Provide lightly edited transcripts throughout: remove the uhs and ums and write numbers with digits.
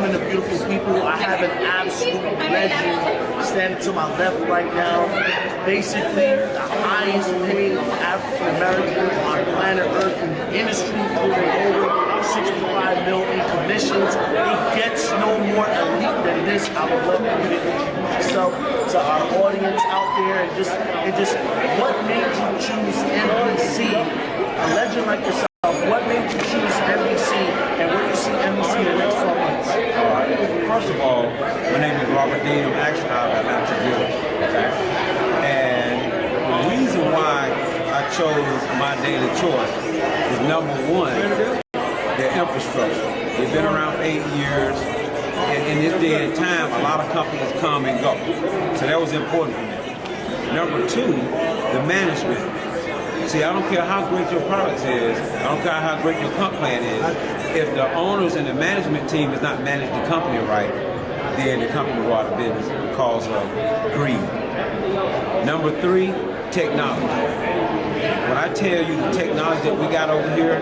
gentlemen, the beautiful people, I have an absolute legend standing to my left right now. Basically, the highest paid African American on planet Earth in the industry, clearing over 65 mil in commissions. It gets no more elite than this. I would love for you to introduce yourself to our audience out there and just what made you choose NBC? A legend like yourself, what made you choose NBC and where do you see NBC in the next 12 months? First of all, my name is Robert Dean. I'm actually out of Atlanta, Georgia. Okay? And the reason why I chose MyDailyChoice is number one, their infrastructure. They've been around for 8 years. And in this day and time, a lot of companies come and go. So that was important for me. Number two, the management. See, I don't care how great your product is, I don't care how great your comp plan is, if the owners and the management team does not manage the company right, then the company will go out of business because of greed. Number three, technology. When I tell you the technology that we got over here,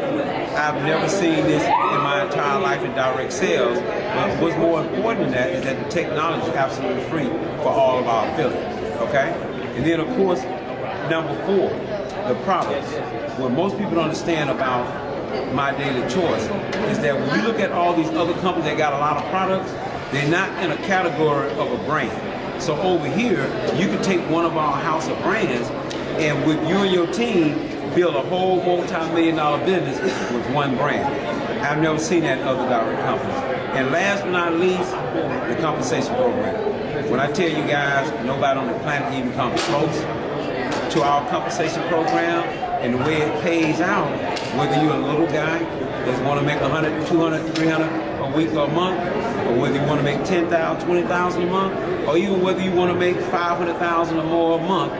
I've never seen this in my entire life in direct sales, but what's more important than that is that the technology is absolutely free for all of our affiliates, okay? And then of course, number four, the products. What most people don't understand about MyDailyChoice is that when you look at all these other companies that got a lot of products, they're not in a category of a brand. So over here, you can take one of our house of brands and with you and your team, build a whole multi-million-dollar business with one brand. I've never seen that in other direct companies. And last but not least, the compensation program. When I tell you guys, nobody on the planet even comes close to our compensation program and the way it pays out, whether you're a little guy that want to make 100, 200, 300 a week or a month, or whether you want to make 10,000, 20,000 a month, or even whether you want to make 500,000 or more a month,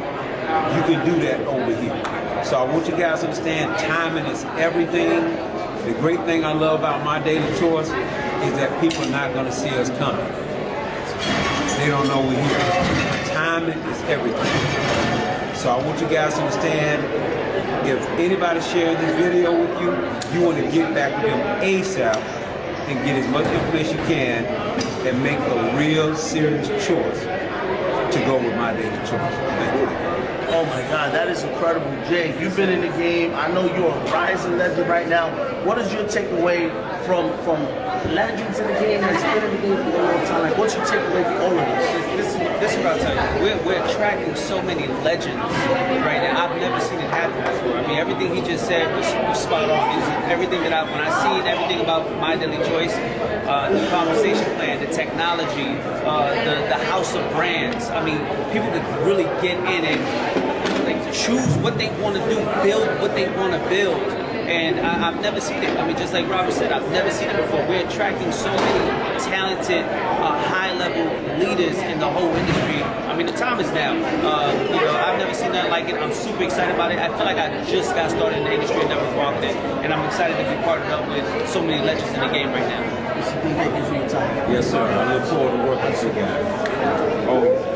you can do that over here. So I want you guys to understand timing is everything. The great thing I love about MyDailyChoice is that people are not going to see us coming. They don't know we're here. Timing is everything. So I want you guys to understand, if anybody shares this video with you, you want to get back with them ASAP and get as much information you can and make a real serious choice to go with MyDailyChoice. Thank you. Oh my God, that is incredible. Jay, you've been in the game. I know you're a rising legend right now. What is your takeaway from legends in the game that's been in the game for a long time? Like, what's your takeaway from all of this? This is what I'll tell you. We're attracting so many legends right now. I've never seen it happen before. I mean, everything he just said was spot on. Everything that when I see everything about MyDailyChoice, the compensation plan, the technology, the house of brands. I mean, people could really get in and choose what they want to do, build what they want to build. And I've never seen it. I mean, just like Robert said, I've never seen it before. We're attracting so many talented, high-level leaders in the whole industry. I mean, the time is now. I've never seen that like it. I'm super excited about it. I feel like I just got started in the industry and never walked in. And I'm excited to be partnered up with so many legends in the game right now. Thank you for your time. Yes, sir. I look forward to working with you guys. Oh.